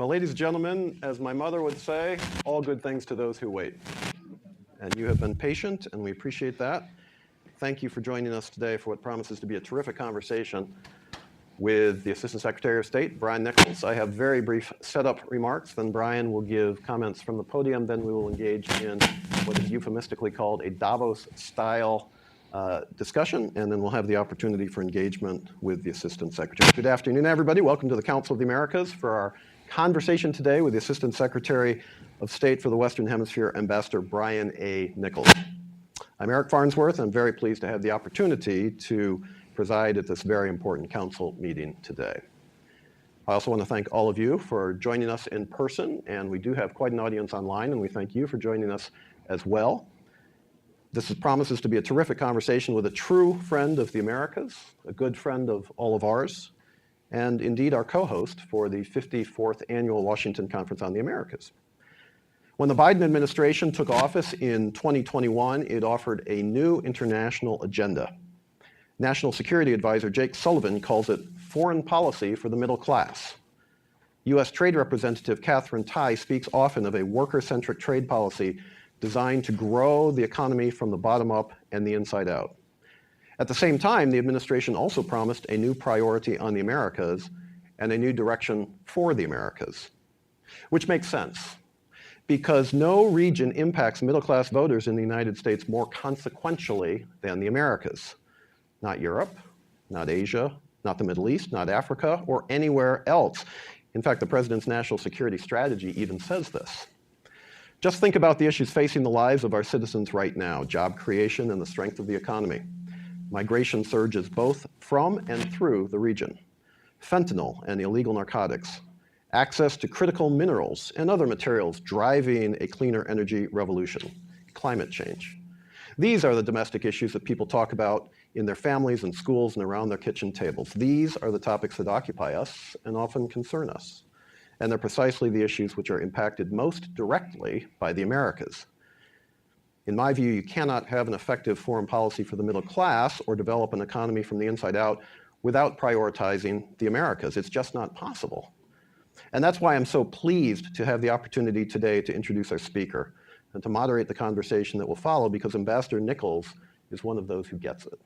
Well, ladies and gentlemen, as my mother would say, all good things to those who wait. And you have been patient, and we appreciate that. Thank you for joining us today for what promises to be a terrific conversation with the Assistant Secretary of State, Brian Nichols. I have very brief setup remarks, then Brian will give comments from the podium, then we will engage in what is euphemistically called a Davos-style discussion, and then we'll have the opportunity for engagement with the Assistant Secretary. Good afternoon, everybody. Welcome to the Council of the Americas for our conversation today with the Assistant Secretary of State for the Western Hemisphere, Ambassador Brian A. Nichols. I'm Eric Farnsworth. I'm very pleased to have the opportunity to preside at this very important council meeting today. I also want to thank all of you for joining us in person, and we do have quite an audience online, and we thank you for joining us as well. This promises to be a terrific conversation with a true friend of the Americas, a good friend of all of ours, and indeed our co-host for the 54th Annual Washington Conference on the Americas. When the Biden administration took office in 2021, it offered a new international agenda. National Security Advisor Jake Sullivan calls it foreign policy for the middle class. U.S. Trade Representative Katherine Tai speaks often of a worker-centric trade policy designed to grow the economy from the bottom up and the inside out. At the same time, the administration also promised a new priority on the Americas and a new direction for the Americas, which makes sense because no region impacts middle-class voters in the United States more consequentially than the Americas. Not Europe, not Asia, not the Middle East, not Africa, or anywhere else. In fact, the president's national security strategy even says this. Just think about the issues facing the lives of our citizens right now: job creation and the strength of the economy. Migration surges both from and through the region. Fentanyl and illegal narcotics. Access to critical minerals and other materials driving a cleaner energy revolution. Climate change. These are the domestic issues that people talk about in their families and schools and around their kitchen tables. These are the topics that occupy us and often concern us. And they're precisely the issues which are impacted most directly by the Americas. In my view, you cannot have an effective foreign policy for the middle class or develop an economy from the inside out without prioritizing the Americas. It's just not possible. And that's why I'm so pleased to have the opportunity today to introduce our speaker and to moderate the conversation that will follow, because Ambassador Nichols is one of those who gets it.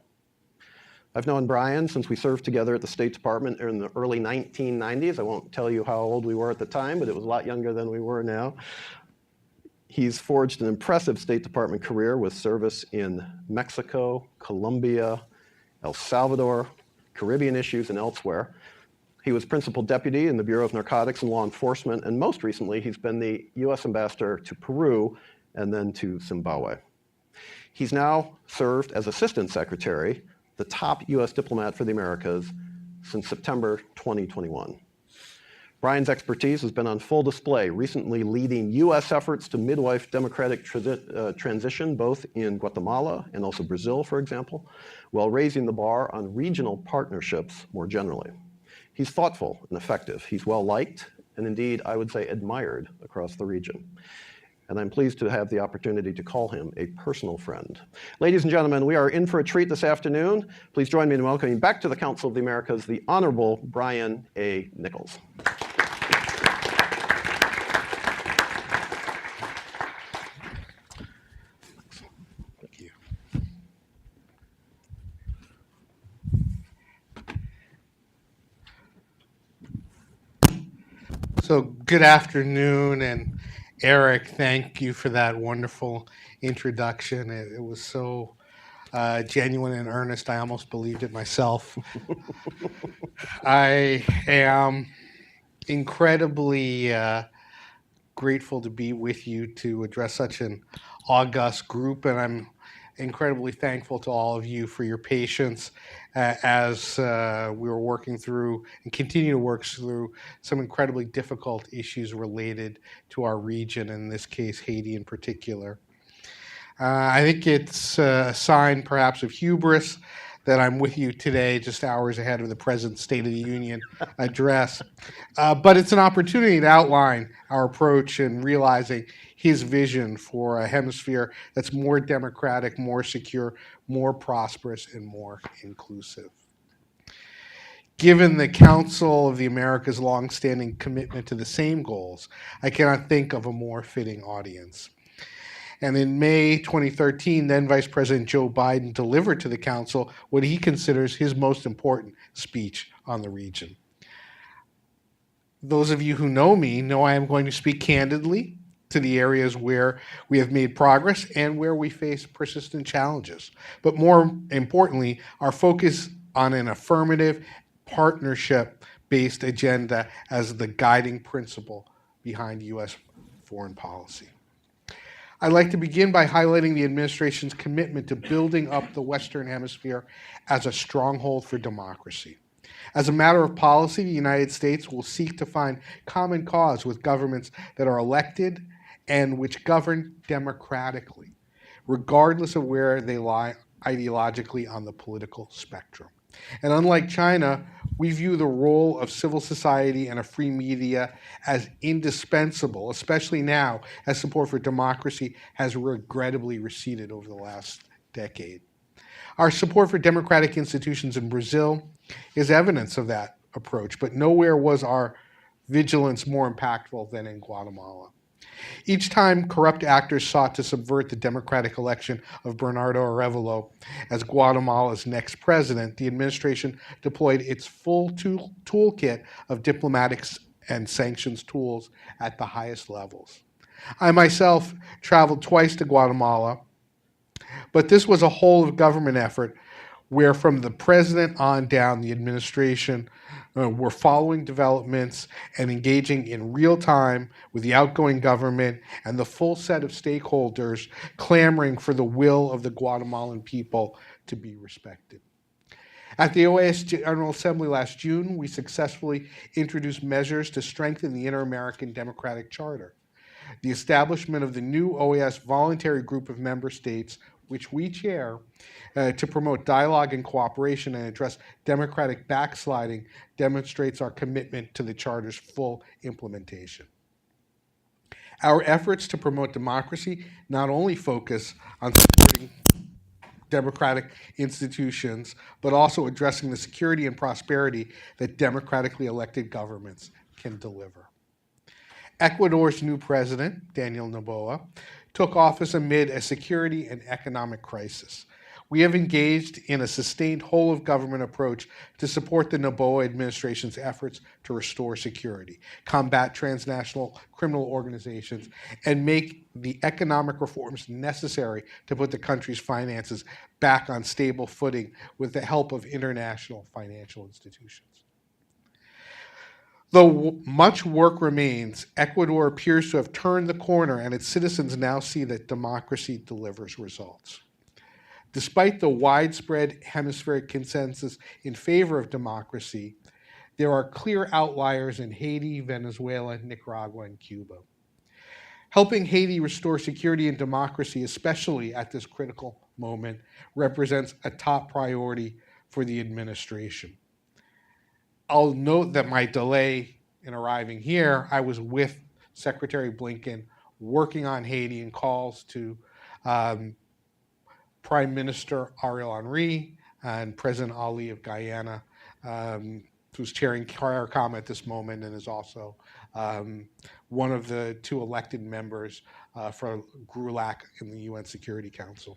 I've known Brian since we served together at the State Department in the early 1990s. I won't tell you how old we were at the time, but it was a lot younger than we were now. He's forged an impressive State Department career with service in Mexico, Colombia, El Salvador, Caribbean issues, and elsewhere. He was Principal Deputy in the Bureau of Narcotics and Law Enforcement, and most recently, he's been the U.S. Ambassador to Peru and then to Zimbabwe. He's now served as Assistant Secretary, the top U.S. diplomat for the Americas, since September 2021. Brian's expertise has been on full display, recently leading U.S. efforts to midwife democratic transition, both in Guatemala and also Brazil, for example, while raising the bar on regional partnerships more generally. He's thoughtful and effective. He's well-liked, and indeed, I would say admired across the region. And I'm pleased to have the opportunity to call him a personal friend. Ladies and gentlemen, we are in for a treat this afternoon. Please join me in welcoming back to the Council of the Americas the Honorable Brian A. Nichols. Thank you. So good afternoon, and Eric, thank you for that wonderful introduction. It was so genuine and earnest, I almost believed it myself. I am incredibly grateful to be with you to address such an august group, and I'm incredibly thankful to all of you for your patience as we were working through and continue to work through some incredibly difficult issues related to our region, in this case Haiti in particular. I think it's a sign perhaps of hubris that I'm with you today, just hours ahead of the President's State of the Union address. But it's an opportunity to outline our approach in realizing his vision for a hemisphere that's more democratic, more secure, more prosperous, and more inclusive. Given the Council of the Americas' longstanding commitment to the same goals, I cannot think of a more fitting audience. And in May 2013, then Vice President Joe Biden delivered to the Council what he considers his most important speech on the region. Those of you who know me know I am going to speak candidly to the areas where we have made progress and where we face persistent challenges. But more importantly, our focus on an affirmative, partnership-based agenda as the guiding principle behind U.S. foreign policy. I'd like to begin by highlighting the administration's commitment to building up the Western Hemisphere as a stronghold for democracy. As a matter of policy, the United States will seek to find common cause with governments that are elected and which govern democratically, regardless of where they lie ideologically on the political spectrum. And unlike China, we view the role of civil society and a free media as indispensable, especially now as support for democracy has regrettably receded over the last decade. Our support for democratic institutions in Brazil is evidence of that approach, but nowhere was our vigilance more impactful than in Guatemala. Each time corrupt actors sought to subvert the democratic election of Bernardo Arevalo as Guatemala's next president, the administration deployed its full toolkit of diplomatic and sanctions tools at the highest levels. I myself traveled twice to Guatemala, but this was a whole of government effort where from the president on down, the administration were following developments and engaging in real time with the outgoing government and the full set of stakeholders clamoring for the will of the Guatemalan people to be respected. At the OAS General Assembly last June, we successfully introduced measures to strengthen the Inter-American Democratic Charter. The establishment of the new OAS voluntary group of member states, which we chair, to promote dialogue and cooperation and address democratic backsliding demonstrates our commitment to the Charter's full implementation. Our efforts to promote democracy not only focus on supporting democratic institutions, but also addressing the security and prosperity that democratically elected governments can deliver. Ecuador's new president, Daniel Noboa, took office amid a security and economic crisis. We have engaged in a sustained whole-of-government approach to support the Noboa administration's efforts to restore security, combat transnational criminal organizations, and make the economic reforms necessary to put the country's finances back on stable footing with the help of international financial institutions. Though much work remains, Ecuador appears to have turned the corner, and its citizens now see that democracy delivers results. Despite the widespread hemispheric consensus in favor of democracy, there are clear outliers in Haiti, Venezuela, Nicaragua, and Cuba. Helping Haiti restore security and democracy, especially at this critical moment, represents a top priority for the administration. I'll note that my delay in arriving here, I was with Secretary Blinken working on Haiti and calls to Prime Minister Ariel Henry and President Ali of Guyana, who's chairing CARICOM at this moment and is also one of the two elected members for GRULAC in the UN Security Council.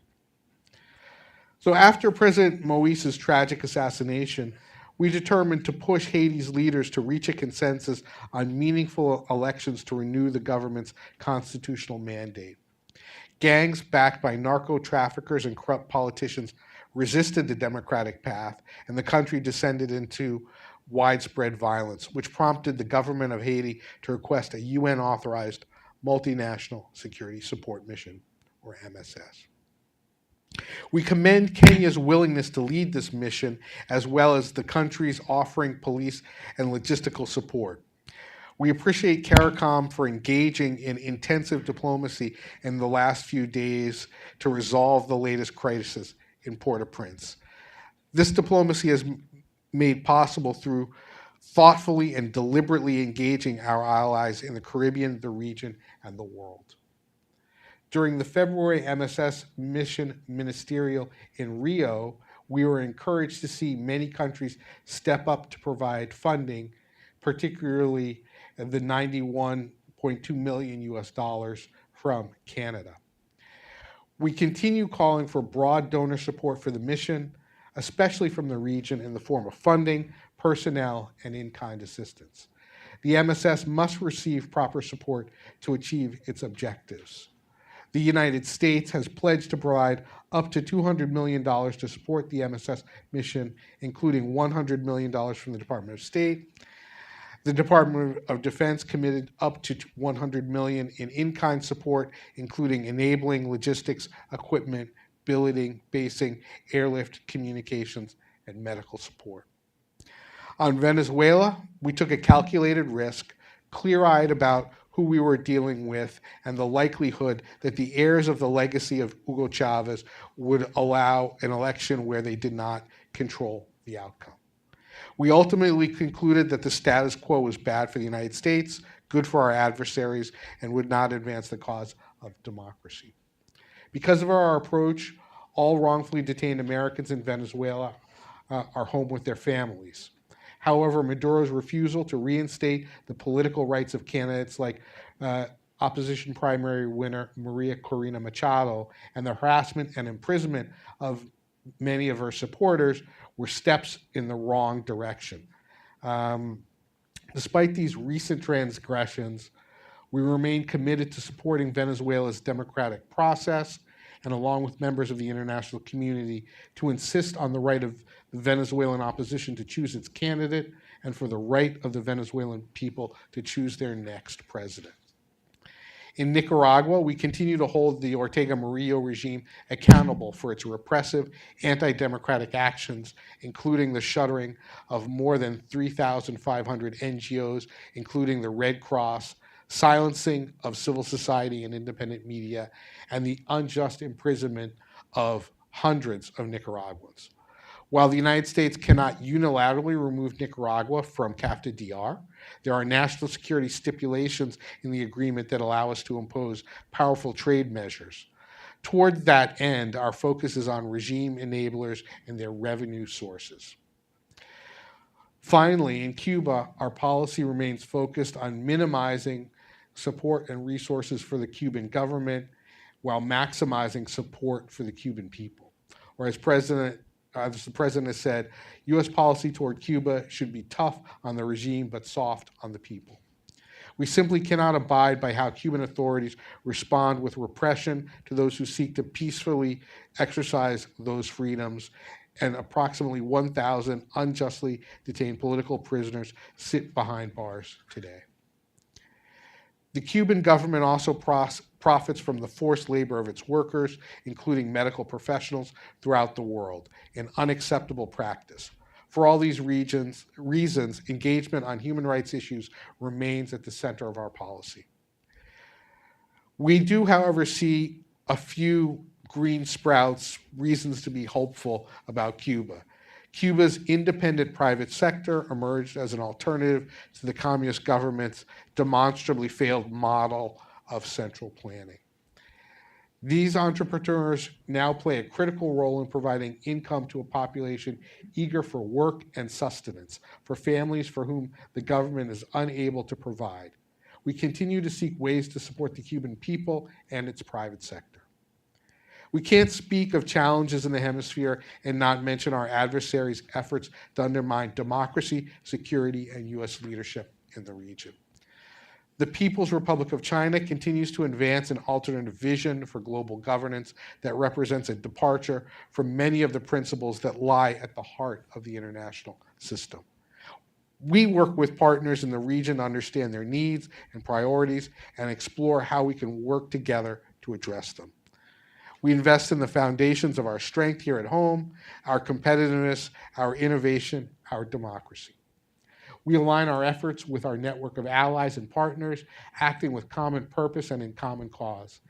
So after President Moïse's tragic assassination, we determined to push Haiti's leaders to reach a consensus on meaningful elections to renew the government's constitutional mandate. Gangs backed by narco-traffickers and corrupt politicians resisted the democratic path, and the country descended into widespread violence, which prompted the government of Haiti to request a UN-authorized multinational security support mission, or MSS. We commend Kenya's willingness to lead this mission, as well as the country's offering police and logistical support. We appreciate CARICOM for engaging in intensive diplomacy in the last few days to resolve the latest crisis in Port-au-Prince. This diplomacy is made possible through thoughtfully and deliberately engaging our allies in the Caribbean, the region, and the world. During the February MSS mission ministerial in Rio, we were encouraged to see many countries step up to provide funding, particularly the 91.2 million US dollars from Canada. We continue calling for broad donor support for the mission, especially from the region in the form of funding, personnel, and in-kind assistance. The MSS must receive proper support to achieve its objectives. The United States has pledged to provide up to $200 million to support the MSS mission, including $100 million from the Department of State. The Department of Defense committed up to $100 million in in-kind support, including enabling logistics, equipment, billeting, basing, airlift, communications, and medical support. On Venezuela, we took a calculated risk, clear-eyed about who we were dealing with and the likelihood that the heirs of the legacy of Hugo Chavez would allow an election where they did not control the outcome. We ultimately concluded that the status quo was bad for the United States, good for our adversaries, and would not advance the cause of democracy. Because of our approach, all wrongfully detained Americans in Venezuela are home with their families. However, Maduro's refusal to reinstate the political rights of candidates like opposition primary winner Maria Corina Machado and the harassment and imprisonment of many of her supporters were steps in the wrong direction. Despite these recent transgressions, we remain committed to supporting Venezuela's democratic process and along with members of the international community to insist on the right of the Venezuelan opposition to choose its candidate and for the right of the Venezuelan people to choose their next president. In Nicaragua, we continue to hold the Ortega Murillo regime accountable for its repressive, anti-democratic actions, including the shuttering of more than 3,500 NGOs, including the Red Cross, silencing of civil society and independent media, and the unjust imprisonment of hundreds of Nicaraguans. While the United States cannot unilaterally remove Nicaragua from CAFTA-DR, there are national security stipulations in the agreement that allow us to impose powerful trade measures. Toward that end, our focus is on regime enablers and their revenue sources. Finally, in Cuba, our policy remains focused on minimizing support and resources for the Cuban government while maximizing support for the Cuban people. Or as the President has said, U.S. policy toward Cuba should be tough on the regime but soft on the people. We simply cannot abide by how Cuban authorities respond with repression to those who seek to peacefully exercise those freedoms, and approximately 1,000 unjustly detained political prisoners sit behind bars today. The Cuban government also profits from the forced labor of its workers, including medical professionals throughout the world, an unacceptable practice. For all these reasons, engagement on human rights issues remains at the center of our policy. We do, however, see a few green sprouts, reasons to be hopeful about Cuba. Cuba's independent private sector emerged as an alternative to the communist government's demonstrably failed model of central planning. These entrepreneurs now play a critical role in providing income to a population eager for work and sustenance, for families for whom the government is unable to provide. We continue to seek ways to support the Cuban people and its private sector. We can't speak of challenges in the hemisphere and not mention our adversaries' efforts to undermine democracy, security, and U.S. leadership in the region. The People's Republic of China continues to advance an alternative vision for global governance that represents a departure from many of the principles that lie at the heart of the international system. We work with partners in the region to understand their needs and priorities and explore how we can work together to address them. We invest in the foundations of our strength here at home, our competitiveness, our innovation, our democracy. We align our efforts with our network of allies and partners, acting with common purpose and in common cause.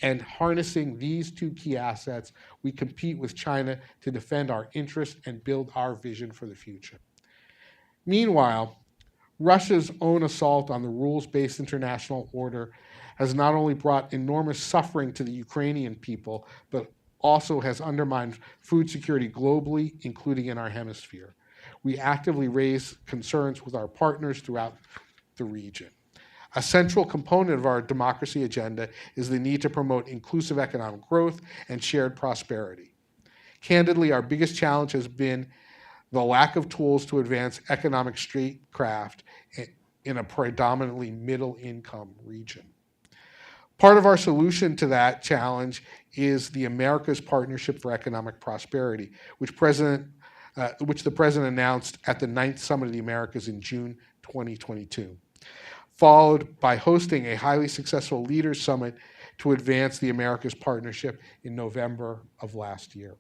And harnessing these two key assets, we compete with China to defend our interests and build our vision for the future. Meanwhile, Russia's own assault on the rules-based international order has not only brought enormous suffering to the Ukrainian people, but also has undermined food security globally, including in our hemisphere. We actively raise concerns with our partners throughout the region. A central component of our democracy agenda is the need to promote inclusive economic growth and shared prosperity. Candidly, our biggest challenge has been the lack of tools to advance economic statecraft in a predominantly middle-income region. Part of our solution to that challenge is the America's Partnership for Economic Prosperity, which the President announced at the 9th Summit of the Americas in June 2022, followed by hosting a highly successful Leaders Summit to advance the Americas Partnership in November of last year.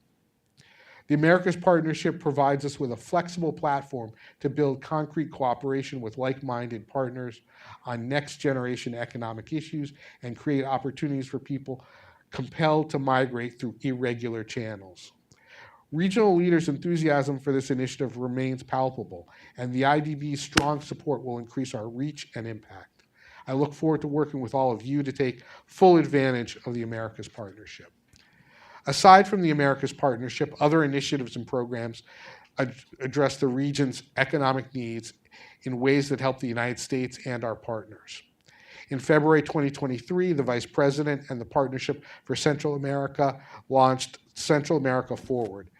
The Americas Partnership provides us with a flexible platform to build concrete cooperation with like-minded partners on next-generation economic issues and create opportunities for people compelled to migrate through irregular channels. Regional leaders' enthusiasm for this initiative remains palpable, and the IDB's strong support will increase our reach and impact. I look forward to working with all of you to take full advantage of the Americas Partnership. Aside from the Americas Partnership, other initiatives and programs address the region's economic needs in ways that help the United States and our partners. In February 2023, the Vice President and the Partnership for Central America launched Central America Forward.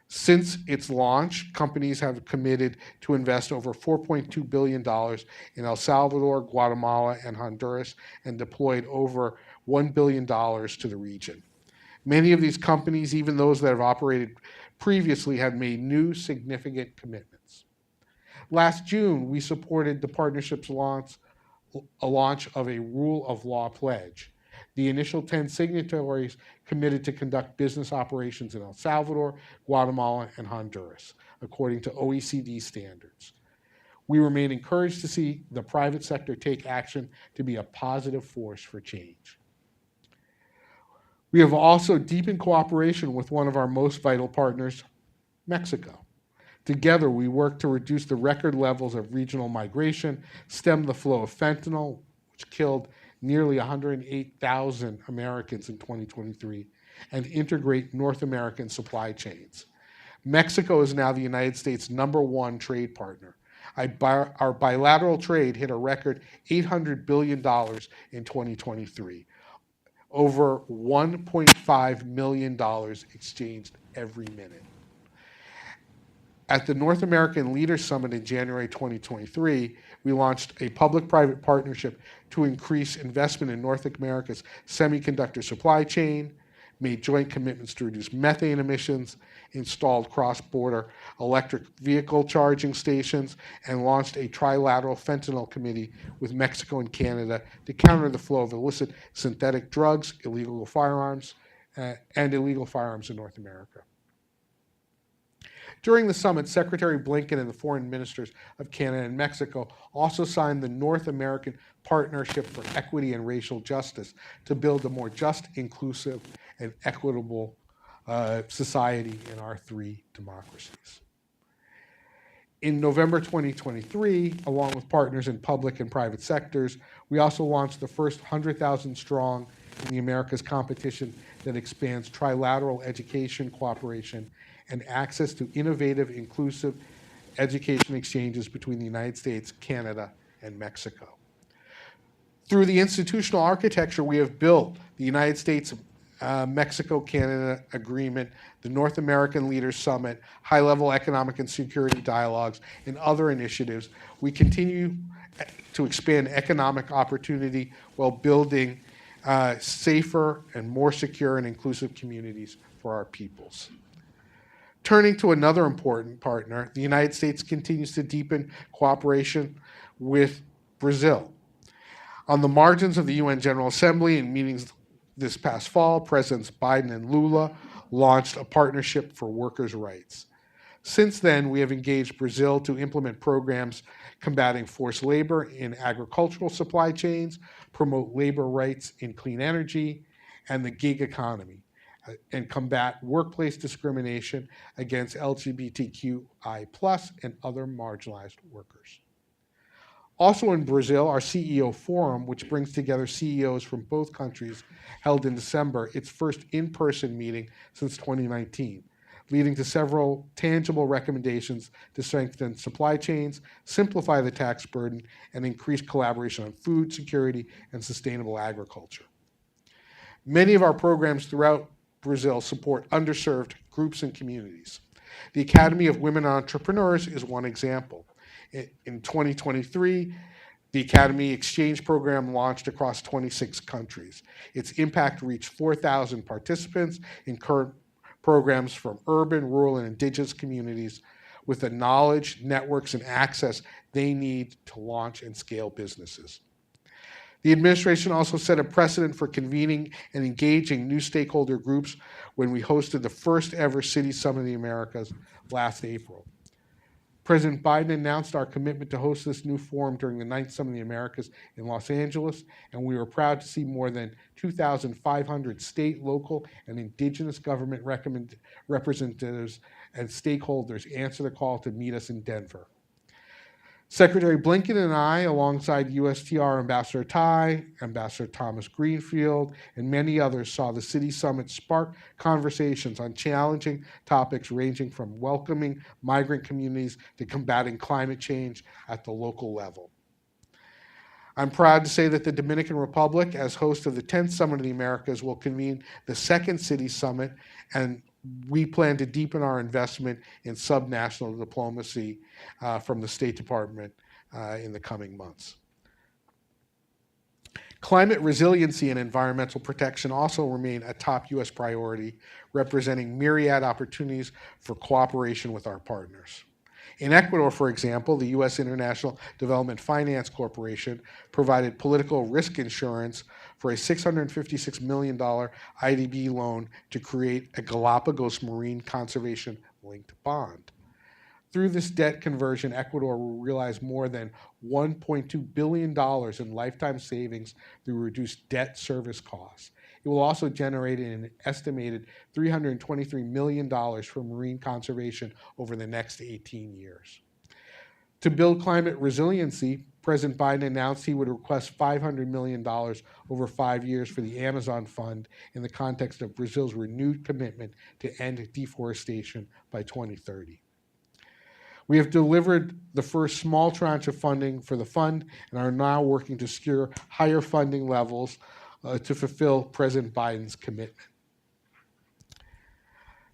Since its launch, companies have committed to invest over $4.2 billion in El Salvador, Guatemala, and Honduras, and deployed over $1 billion to the region. Many of these companies, even those that have operated previously, have made new significant commitments. Last June, we supported the partnership's launch of a Rule of Law pledge. The initial 10 signatories committed to conduct business operations in El Salvador, Guatemala, and Honduras, according to OECD standards. We remain encouraged to see the private sector take action to be a positive force for change. We have also deepened cooperation with one of our most vital partners, Mexico. Together, we work to reduce the record levels of regional migration, stem the flow of fentanyl, which killed nearly 108,000 Americans in 2023, and integrate North American supply chains. Mexico is now the United States' #1 trade partner. Our bilateral trade hit a record $800 billion in 2023. Over $1.5 million exchanged every minute. At the North American Leaders Summit in January 2023, we launched a public-private partnership to increase investment in North America's semiconductor supply chain, made joint commitments to reduce methane emissions, installed cross-border electric vehicle charging stations, and launched a trilateral fentanyl committee with Mexico and Canada to counter the flow of illicit synthetic drugs, illegal firearms in North America. During the summit, Secretary Blinken and the foreign ministers of Canada and Mexico also signed the North American Partnership for Equity and Racial Justice to build a more just, inclusive, and equitable society in our three democracies. In November 2023, along with partners in public and private sectors, we also launched the first 100,000 strong in the Americas competition that expands trilateral education cooperation and access to innovative, inclusive education exchanges between the United States, Canada, and Mexico. Through the institutional architecture we have built, the United States Mexico-Canada Agreement, the North American Leaders Summit, high-level economic and security dialogues, and other initiatives, we continue to expand economic opportunity while building safer and more secure and inclusive communities for our peoples. Turning to another important partner, the United States continues to deepen cooperation with Brazil. On the margins of the UN General Assembly and meetings this past fall, Presidents Biden and Lula launched a partnership for workers' rights. Since then, we have engaged Brazil to implement programs combating forced labor in agricultural supply chains, promote labor rights in clean energy and the gig economy, and combat workplace discrimination against LGBTQI+ and other marginalized workers. Also in Brazil, our CEO Forum, which brings together CEOs from both countries, held in December its first in-person meeting since 2019, leading to several tangible recommendations to strengthen supply chains, simplify the tax burden, and increase collaboration on food security and sustainable agriculture. Many of our programs throughout Brazil support underserved groups and communities. The Academy of Women Entrepreneurs is one example. In 2023, the Academy Exchange Program launched across 26 countries. Its impact reached 4,000 participants in current programs from urban, rural, and indigenous communities with the knowledge, networks, and access they need to launch and scale businesses. The administration also set a precedent for convening and engaging new stakeholder groups when we hosted the first ever City Summit of the Americas last April. President Biden announced our commitment to host this new forum during the 9th Summit of the Americas in Los Angeles, and we were proud to see more than 2,500 state, local, and indigenous government representatives and stakeholders answer the call to meet us in Denver. Secretary Blinken and I, alongside USTR Ambassador Tai, Ambassador Thomas Greenfield, and many others, saw the City Summit spark conversations on challenging topics ranging from welcoming migrant communities to combating climate change at the local level. I'm proud to say that the Dominican Republic, as host of the 10th Summit of the Americas, will convene the second City Summit, and we plan to deepen our investment in subnational diplomacy from the State Department in the coming months. Climate resiliency and environmental protection also remain a top U.S. priority, representing myriad opportunities for cooperation with our partners. In Ecuador, for example, the U.S. International Development Finance Corporation provided political risk insurance for a $656 million IDB loan to create a Galapagos marine conservation-linked bond. Through this debt conversion, Ecuador will realize more than $1.2 billion in lifetime savings through reduced debt service costs. It will also generate an estimated $323 million for marine conservation over the next 18 years. To build climate resiliency, President Biden announced he would request $500 million over 5 years for the Amazon Fund in the context of Brazil's renewed commitment to end deforestation by 2030. We have delivered the first small tranche of funding for the fund and are now working to secure higher funding levels to fulfill President Biden's commitment.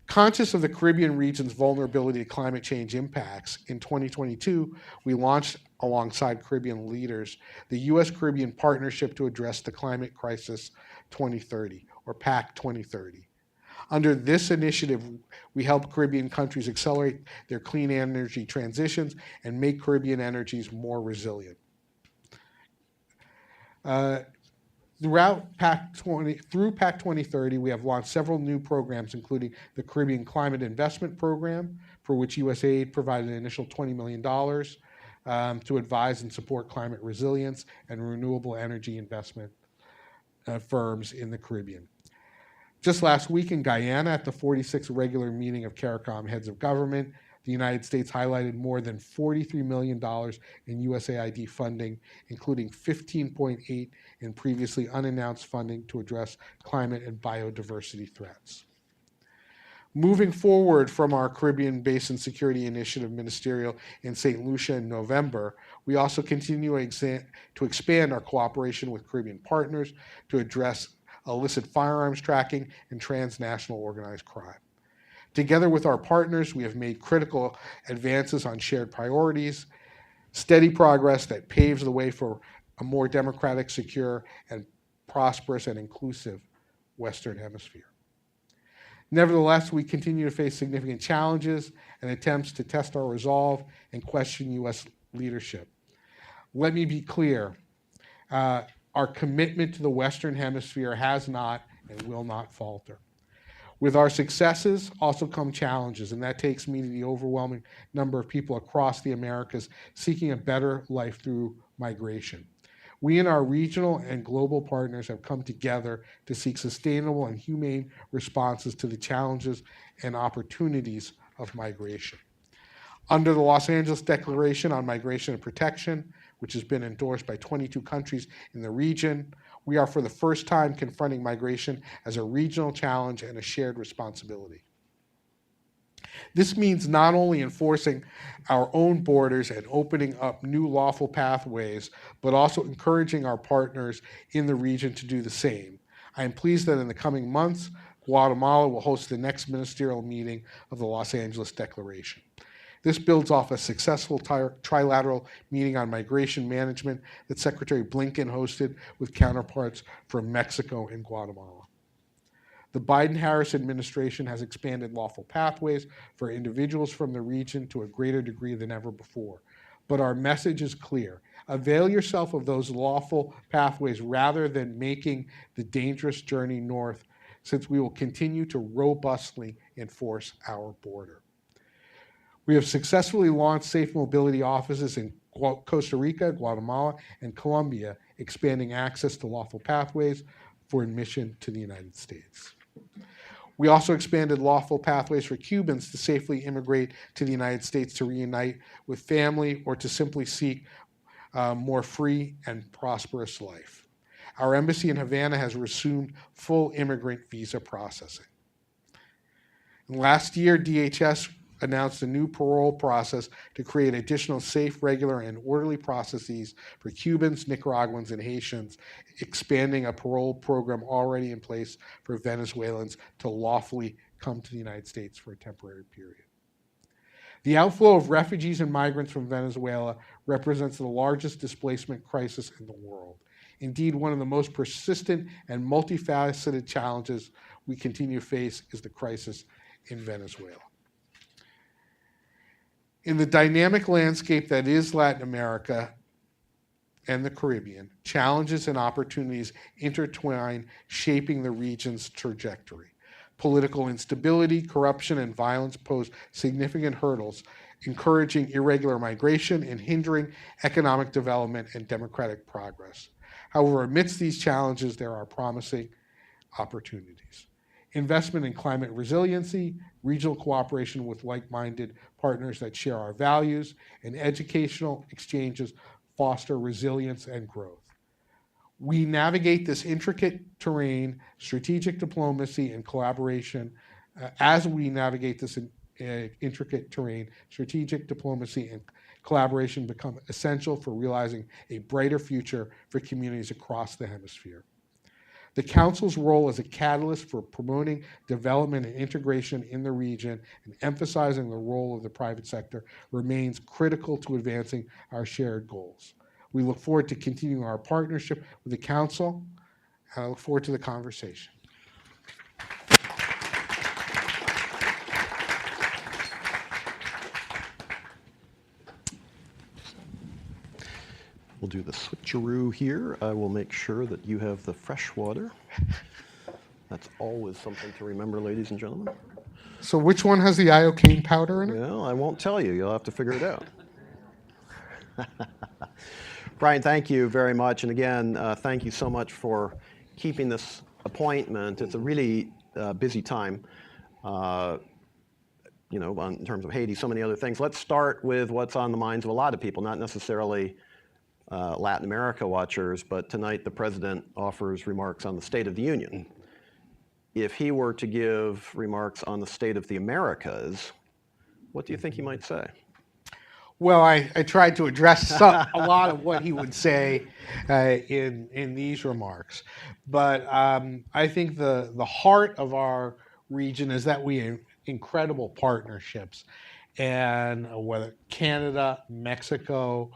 Conscious of the Caribbean region's vulnerability to climate change impacts, in 2022, we launched, alongside Caribbean leaders, the U.S. Caribbean Partnership to Address the Climate Crisis 2030, or PAC 2030. Under this initiative, we help Caribbean countries accelerate their clean energy transitions and make Caribbean energies more resilient. Through PAC 2030, we have launched several new programs, including the Caribbean Climate Investment Program, for which USAID provided an initial $20 million to advise and support climate resilience and renewable energy investment firms in the Caribbean. Just last week in Guyana, at the 46th regular meeting of CARICOM heads of government, the United States highlighted more than $43 million in USAID funding, including $15.8 in previously unannounced funding to address climate and biodiversity threats. Moving forward from our Caribbean Basin Security Initiative ministerial in St. Lucia in November, we also continue to expand our cooperation with Caribbean partners to address illicit firearms tracking and transnational organized crime. Together with our partners, we have made critical advances on shared priorities, steady progress that paves the way for a more democratic, secure, and prosperous and inclusive Western Hemisphere. Nevertheless, we continue to face significant challenges and attempts to test our resolve and question U.S. leadership. Let me be clear. Our commitment to the Western Hemisphere has not and will not falter. With our successes also come challenges, and that takes me to the overwhelming number of people across the Americas seeking a better life through migration. We and our regional and global partners have come together to seek sustainable and humane responses to the challenges and opportunities of migration. Under the Los Angeles Declaration on Migration and Protection, which has been endorsed by 22 countries in the region. We are for the first time confronting migration as a regional challenge and a shared responsibility. This means not only enforcing our own borders and opening up new lawful pathways, but also encouraging our partners in the region to do the same. I am pleased that in the coming months, Guatemala will host the next ministerial meeting of the Los Angeles Declaration. This builds off a successful trilateral meeting on migration management that Secretary Blinken hosted with counterparts from Mexico and Guatemala. The Biden-Harris administration has expanded lawful pathways for individuals from the region to a greater degree than ever before. But our message is clear. Avail yourself of those lawful pathways rather than making the dangerous journey north, since we will continue to robustly enforce our border. We have successfully launched safe mobility offices in Costa Rica, Guatemala, and Colombia, expanding access to lawful pathways for admission to the United States. We also expanded lawful pathways for Cubans to safely immigrate to the United States to reunite with family or to simply seek a more free and prosperous life. Our embassy in Havana has resumed full immigrant visa processing. And last year, DHS announced a new parole process to create additional safe, regular, and orderly processes for Cubans, Nicaraguans, and Haitians, expanding a parole program already in place for Venezuelans to lawfully come to the United States for a temporary period. The outflow of refugees and migrants from Venezuela represents the largest displacement crisis in the world. Indeed, one of the most persistent and multifaceted challenges we continue to face is the crisis in Venezuela. In the dynamic landscape that is Latin America and the Caribbean, challenges and opportunities intertwine, shaping the region's trajectory. Political instability, corruption, and violence pose significant hurdles, encouraging irregular migration and hindering economic development and democratic progress. However, amidst these challenges, there are promising opportunities. Investment in climate resiliency, regional cooperation with like-minded partners that share our values, and educational exchanges foster resilience and growth. We navigate this intricate terrain, strategic diplomacy and collaboration. As we navigate this intricate terrain, strategic diplomacy and collaboration become essential for realizing a brighter future for communities across the hemisphere. The Council's role as a catalyst for promoting development and integration in the region and emphasizing the role of the private sector remains critical to advancing our shared goals. We look forward to continuing our partnership with the Council, and I look forward to the conversation. We'll do the switcheroo here. I will make sure that you have the fresh water. That's always something to remember, ladies and gentlemen. So which one has the iocane powder in it? Well, I won't tell you. You'll have to figure it out. Brian, thank you very much. And again, thank you so much for keeping this appointment. It's a really busy time, in terms of Haiti, so many other things. Let's start with what's on the minds of a lot of people, not necessarily Latin America watchers, but tonight the President offers remarks on the State of the Union. If he were to give remarks on the state of the Americas, what do you think he might say? Well, I tried to address a lot of what he would say in these remarks. But I think the heart of our region is that we have incredible partnerships. And whether Canada, Mexico,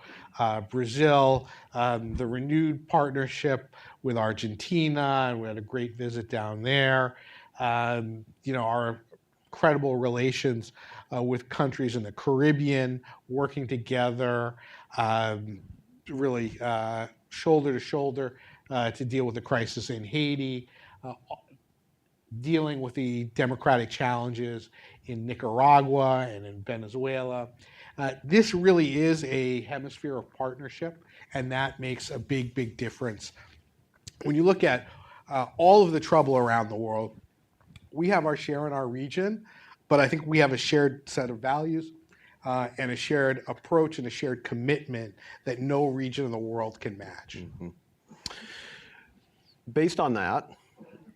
Brazil, the renewed partnership with Argentina, and we had a great visit down there. Our incredible relations with countries in the Caribbean, working together, really shoulder to shoulder to deal with the crisis in Haiti, dealing with the democratic challenges in Nicaragua and in Venezuela. This really is a hemisphere of partnership, and that makes a big, big difference. When you look at all of the trouble around the world, we have our share in our region, but I think we have a shared set of values. and a shared approach and a shared commitment that no region of the world can match. Based on that,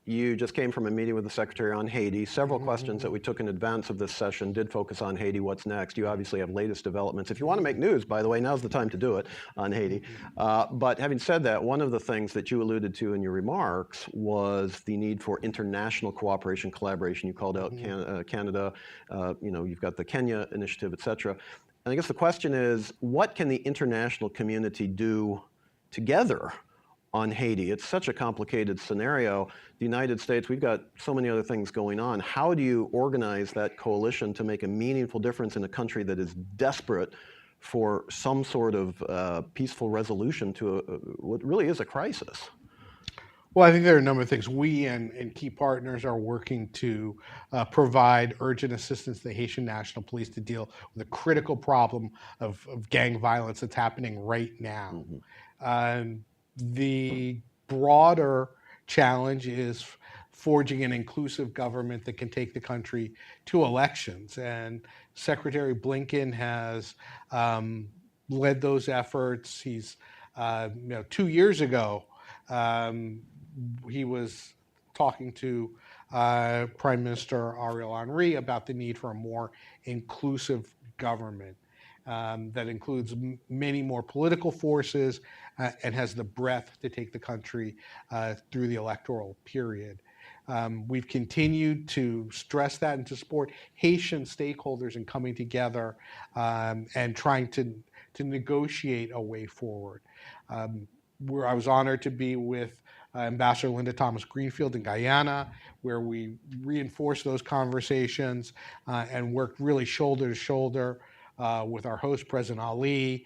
you just came from a meeting with the Secretary on Haiti. Several questions that we took in advance of this session did focus on Haiti. What's next? You obviously have latest developments. If you want to make news, by the way, now's the time to do it on Haiti. But having said that, one of the things that you alluded to in your remarks was the need for international cooperation, collaboration. You called out Canada. You've got the Kenya initiative, et cetera. And I guess the question is, what can the international community do together on Haiti? It's such a complicated scenario. The United States, we've got so many other things going on. How do you organize that coalition to make a meaningful difference in a country that is desperate for some sort of peaceful resolution to what really is a crisis? Well, I think there are a number of things. We and key partners are working to provide urgent assistance to the Haitian National Police to deal with the critical problem of gang violence that's happening right now. The broader challenge is forging an inclusive government that can take the country to elections. And Secretary Blinken has led those efforts. He's, 2 years ago, he was talking to Prime Minister Ariel Henry about the need for a more inclusive government that includes many more political forces and has the breadth to take the country through the electoral period. We've continued to stress that and to support Haitian stakeholders in coming together and trying to negotiate a way forward. I was honored to be with Ambassador Linda Thomas Greenfield in Guyana, where we reinforced those conversations and worked really shoulder to shoulder with our host, President Ali,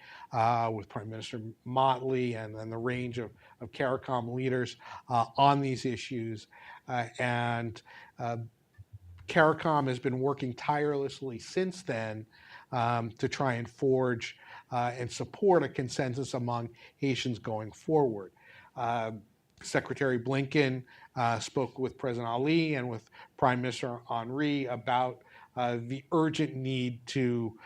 with Prime Minister Motley, and the range of CARICOM leaders on these issues. CARICOM has been working tirelessly since then to try and forge and support a consensus among Haitians going forward. Secretary Blinken spoke with President Ali and with Prime Minister Henry about the urgent need to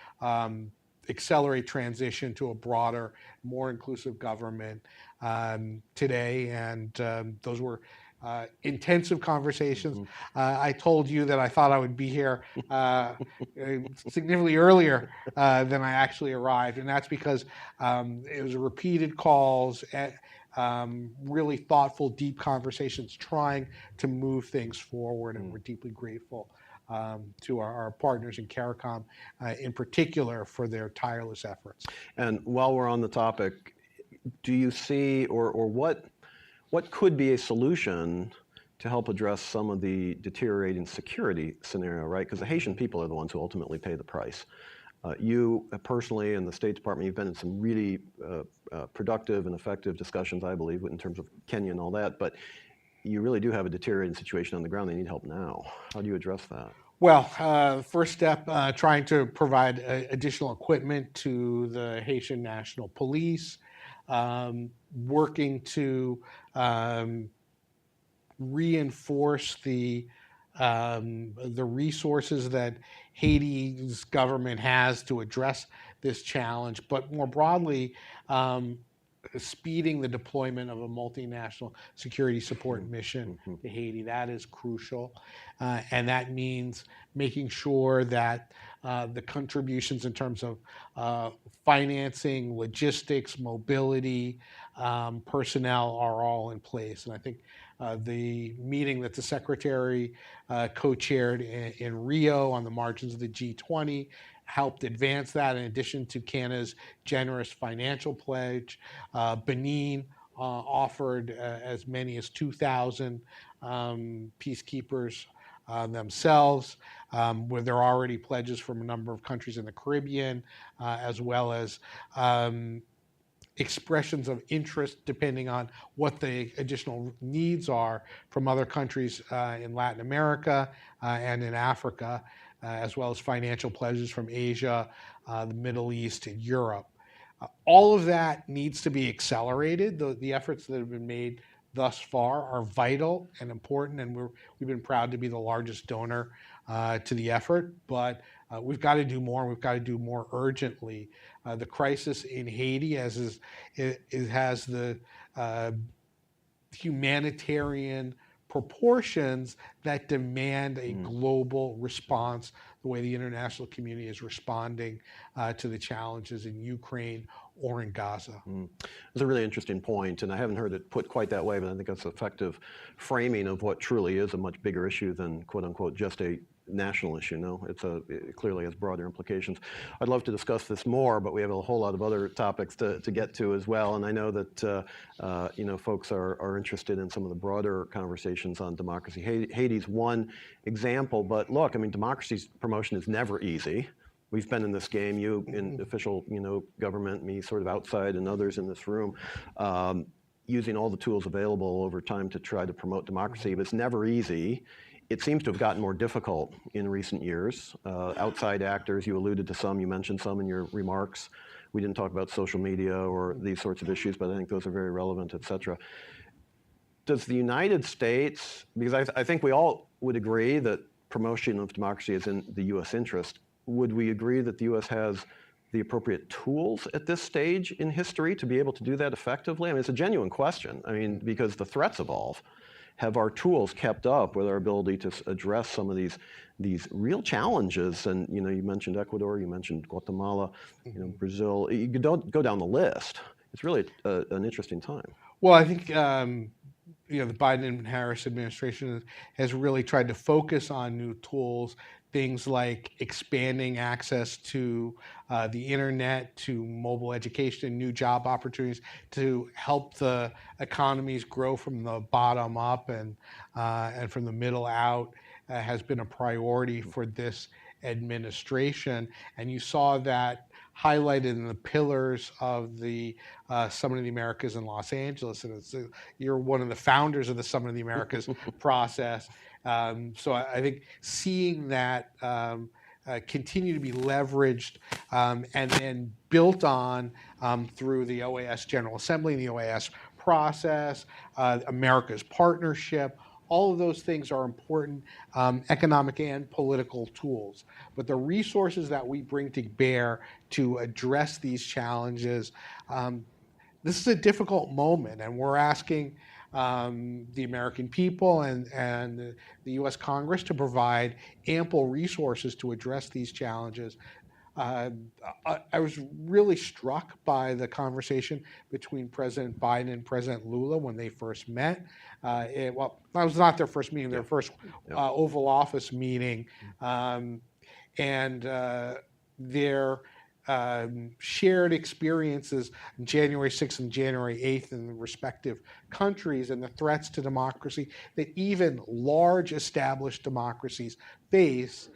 accelerate transition to a broader, more inclusive government today. And those were intensive conversations. I told you that I thought I would be here significantly earlier than I actually arrived. And that's because it was repeated calls, really thoughtful, deep conversations trying to move things forward. And we're deeply grateful to our partners in CARICOM in particular for their tireless efforts. And while we're on the topic, do you see, or what could be a solution to help address some of the deteriorating security scenario, right? Because the Haitian people are the ones who ultimately pay the price. You personally and the State Department, you've been in some really productive and effective discussions, I believe, in terms of Kenya and all that, but you really do have a deteriorating situation on the ground. They need help now. How do you address that? Well, first step, trying to provide additional equipment to the Haitian National Police, working to reinforce the resources that Haiti's government has to address this challenge, but more broadly, speeding the deployment of a multinational security support mission to Haiti. That is crucial. And that means making sure that the contributions in terms of financing, logistics, mobility, personnel are all in place. And I think the meeting that the Secretary co-chaired in Rio on the margins of the G20 helped advance that. In addition to Canada's generous financial pledge, Benin offered as many as 2,000 peacekeepers themselves, where there are already pledges from a number of countries in the Caribbean, as well as expressions of interest depending on what the additional needs are from other countries in Latin America and in Africa, as well as financial pledges from Asia, the Middle East, and Europe. All of that needs to be accelerated. The efforts that have been made thus far are vital and important, and we've been proud to be the largest donor to the effort, but we've got to do more, and we've got to do more urgently. The crisis in Haiti has the humanitarian proportions that demand a global response, the way the international community is responding to the challenges in Ukraine or in Gaza. It's a really interesting point, and I haven't heard it put quite that way, but I think that's effective framing of what truly is a much bigger issue than, quote unquote, just a national issue. No, it clearly has broader implications. I'd love to discuss this more, but we have a whole lot of other topics to get to as well. And I know that folks are interested in some of the broader conversations on democracy. Haiti's one example, but look, I mean, democracy's promotion is never easy. We've been in this game, you in official, government, me sort of outside, and others in this room, using all the tools available over time to try to promote democracy, but it's never easy. It seems to have gotten more difficult in recent years. Outside actors, you alluded to some, you mentioned some in your remarks. We didn't talk about social media or these sorts of issues, but I think those are very relevant, et cetera. Does the United States, because I think we all would agree that promotion of democracy is in the US interest, would we agree that the US has the appropriate tools at this stage in history to be able to do that effectively? I mean, it's a genuine question. I mean, because the threats evolve. Have our tools kept up with our ability to address some of these real challenges? And you mentioned Ecuador, you mentioned Guatemala, Brazil. You don't go down the list. It's really an interesting time. Well, I think the Biden and Harris administration has really tried to focus on new tools, things like expanding access to the internet, to mobile education, new job opportunities, to help the economies grow from the bottom up and from the middle out, has been a priority for this administration. And you saw that highlighted in the pillars of the Summit of the Americas in Los Angeles. And you're one of the founders of the Summit of the Americas process. So I think seeing that continue to be leveraged and then built on through the OAS General Assembly and the OAS process, America's partnership, all of those things are important economic and political tools. But the resources that we bring to bear to address these challenges, this is a difficult moment, and we're asking the American people and the U.S. Congress to provide ample resources to address these challenges. I was really struck by the conversation between President Biden and President Lula when they first met. Well, that was not their first meeting, their first Oval Office meeting. And their shared experiences on January 6th and January 8th in the respective countries and the threats to democracy that even large established democracies face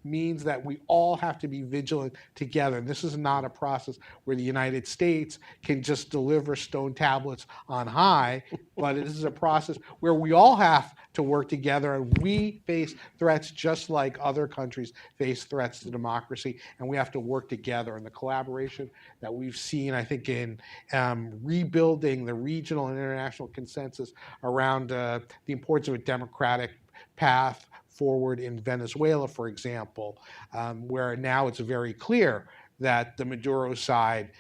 means that we all have to be vigilant together. And this is not a process where the United States can just deliver stone tablets on high, but this is a process where we all have to work together, and we face threats just like other countries face threats to democracy, and we have to work together. And the collaboration that we've seen, I think, in rebuilding the regional and international consensus around the importance of a democratic path forward in Venezuela, for example, where now it's very clear that the Maduro side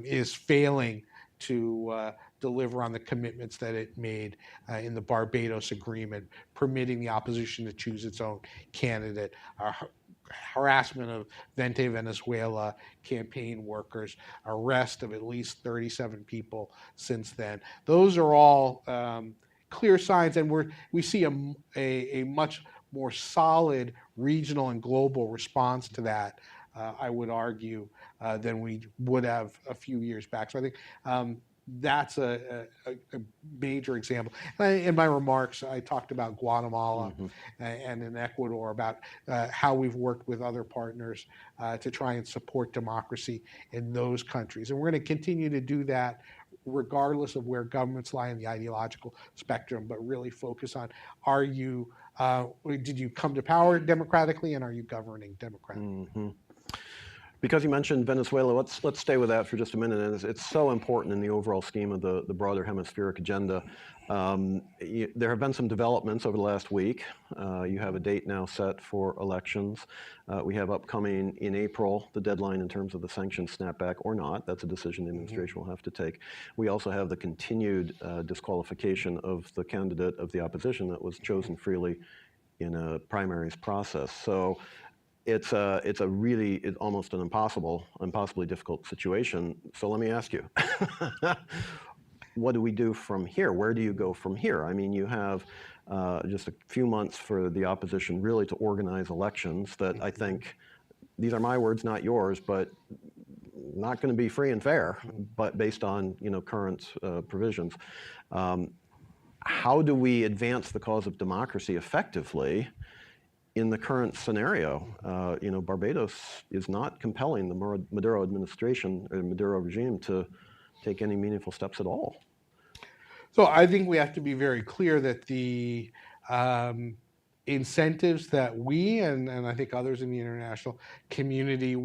is failing to deliver on the commitments that it made in the Barbados Agreement, permitting the opposition to choose its own candidate, harassment of Vente Venezuela campaign workers, arrest of at least 37 people since then. Those are all clear signs, and we see a much more solid regional and global response to that, I would argue, than we would have a few years back. So I think that's a major example. In my remarks, I talked about Guatemala and in Ecuador, about how we've worked with other partners to try and support democracy in those countries. And we're going to continue to do that regardless of where governments lie in the ideological spectrum, but really focus on, did you come to power democratically, and are you governing democratically? Because you mentioned Venezuela, let's stay with that for just a minute. And it's so important in the overall scheme of the broader hemispheric agenda. There have been some developments over the last week. You have a date now set for elections. We have upcoming in April the deadline in terms of the sanctions snapback or not. That's a decision the administration will have to take. We also have the continued disqualification of the candidate of the opposition that was chosen freely in a primaries process. So it's almost an impossibly difficult situation. So let me ask you, what do we do from here? Where do you go from here? I mean, you have just a few months for the opposition really to organize elections that I think, these are my words, not yours, but not going to be free and fair, but based on current provisions. How do we advance the cause of democracy effectively in the current scenario? Barbados is not compelling the Maduro administration or Maduro regime to take any meaningful steps at all. So I think we have to be very clear that the incentives that we and I think others in the international community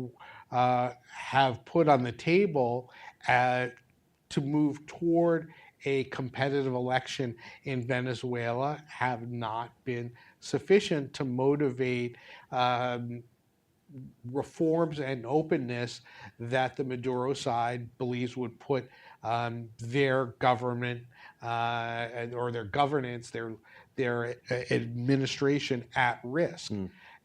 have put on the table to move toward a competitive election in Venezuela have not been sufficient to motivate reforms and openness that the Maduro side believes would put their government or their governance, their administration at risk.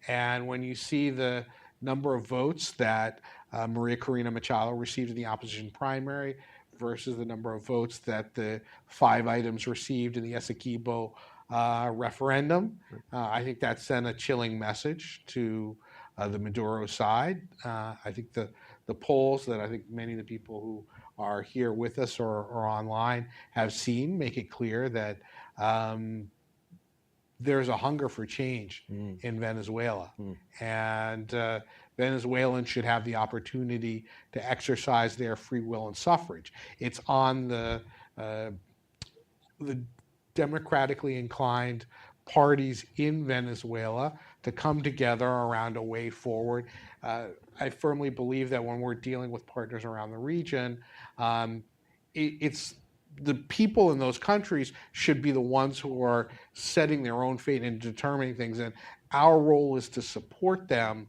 And when you see the number of votes that Maria Corina Machado received in the opposition primary versus the number of votes that the 5 items received in the Essequibo referendum, I think that sent a chilling message to the Maduro side. I think the polls that I think many of the people who are here with us or online have seen make it clear that there's a hunger for change in Venezuela. And Venezuelans should have the opportunity to exercise their free will and suffrage. It's on the democratically inclined parties in Venezuela to come together around a way forward. I firmly believe that when we're dealing with partners around the region, it's the people in those countries should be the ones who are setting their own fate and determining things, and our role is to support them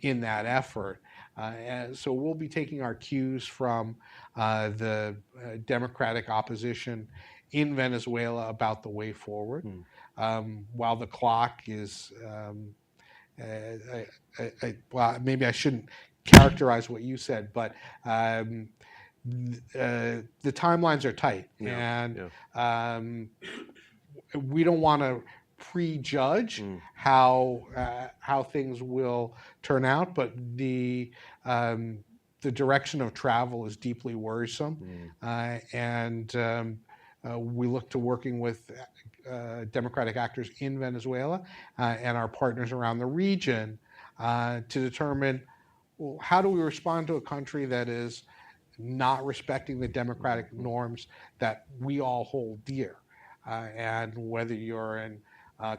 in that effort. And so we'll be taking our cues from the democratic opposition in Venezuela about the way forward. While the clock is, well, maybe I shouldn't characterize what you said, but the timelines are tight, and we don't want to prejudge how things will turn out, but the direction of travel is deeply worrisome, and we look to working with democratic actors in Venezuela and our partners around the region to determine, well, how do we respond to a country that is not respecting the democratic norms that we all hold dear. And whether you're in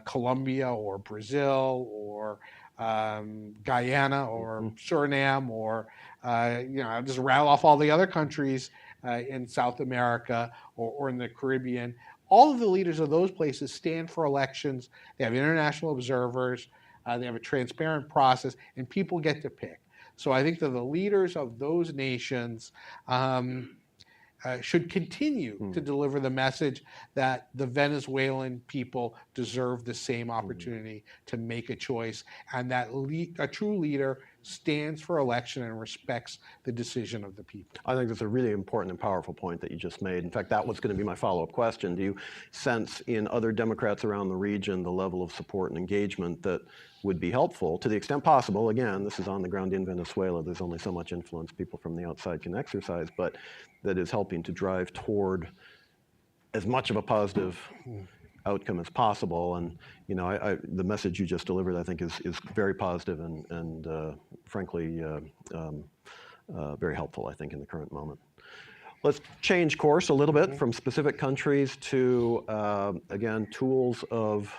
Colombia or Brazil or Guyana or Suriname or, I'll just rattle off all the other countries in South America or in the Caribbean, all of the leaders of those places stand for elections. They have international observers. They have a transparent process, and people get to pick. So I think that the leaders of those nations should continue to deliver the message that the Venezuelan people deserve the same opportunity to make a choice, and that a true leader stands for election and respects the decision of the people. I think that's a really important and powerful point that you just made. In fact, that was going to be my follow-up question. Do you sense in other Democrats around the region the level of support and engagement that would be helpful to the extent possible? Again, this is on the ground in Venezuela. There's only so much influence people from the outside can exercise, but that is helping to drive toward as much of a positive outcome as possible. And the message you just delivered, I think, is very positive and frankly very helpful, I think, in the current moment. Let's change course a little bit from specific countries to again tools of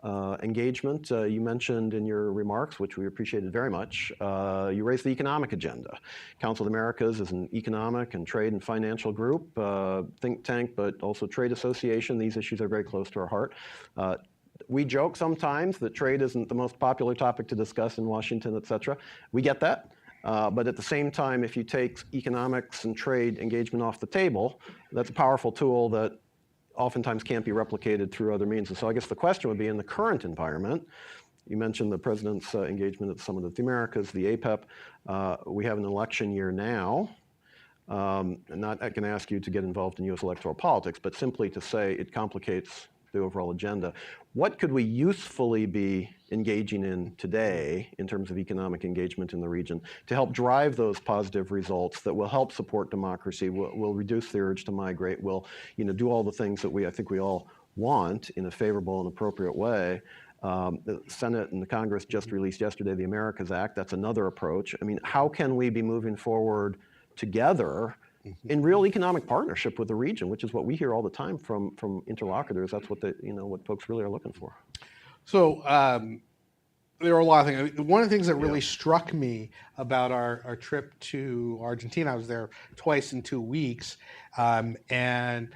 engagement. You mentioned in your remarks, which we appreciated very much, you raised the economic agenda. Council of the Americas is an economic and trade and financial group, think tank, but also trade association. These issues are very close to our heart. We joke sometimes that trade isn't the most popular topic to discuss in Washington, et cetera. We get that. But at the same time, if you take economics and trade engagement off the table, that's a powerful tool that oftentimes can't be replicated through other means. And so I guess the question would be, in the current environment, you mentioned the president's engagement at the Summit of the Americas, the APEP. We have an election year now. And not going to ask you to get involved in U.S. electoral politics, but simply to say it complicates the overall agenda. What could we usefully be engaging in today in terms of economic engagement in the region to help drive those positive results that will help support democracy, will reduce the urge to migrate, will do all the things that I think we all want in a favorable and appropriate way? The Senate and the Congress just released yesterday the Americas Act. That's another approach. I mean, how can we be moving forward together in real economic partnership with the region, which is what we hear all the time from interlocutors? That's what what folks really are looking for. So there are a lot of things. One of the things that really struck me about our trip to Argentina, I was there twice in 2 weeks, and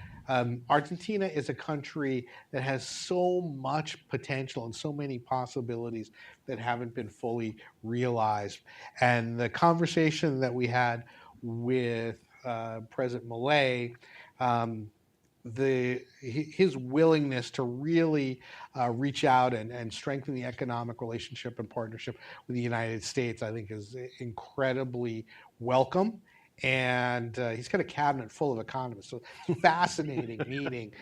Argentina is a country that has so much potential and so many possibilities that haven't been fully realized. And the conversation that we had with President Milei, his willingness to really reach out and strengthen the economic relationship and partnership with the United States, I think, is incredibly welcome. And he's got a cabinet full of economists. So it's a fascinating meeting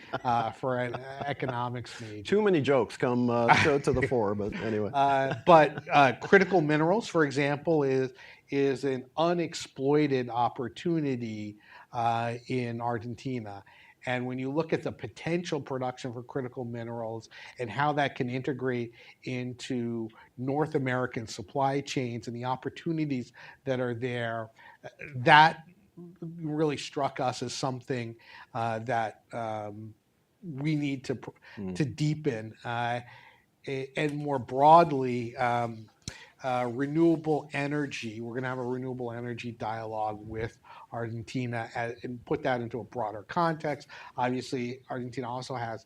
for an economics major. Too many jokes come to the fore, but anyway. But critical minerals, for example, is an unexploited opportunity in Argentina. And when you look at the potential production for critical minerals and how that can integrate into North American supply chains and the opportunities that are there, that really struck us as something that we need to deepen. And more broadly, renewable energy. We're going to have a renewable energy dialogue with Argentina and put that into a broader context. Obviously, Argentina also has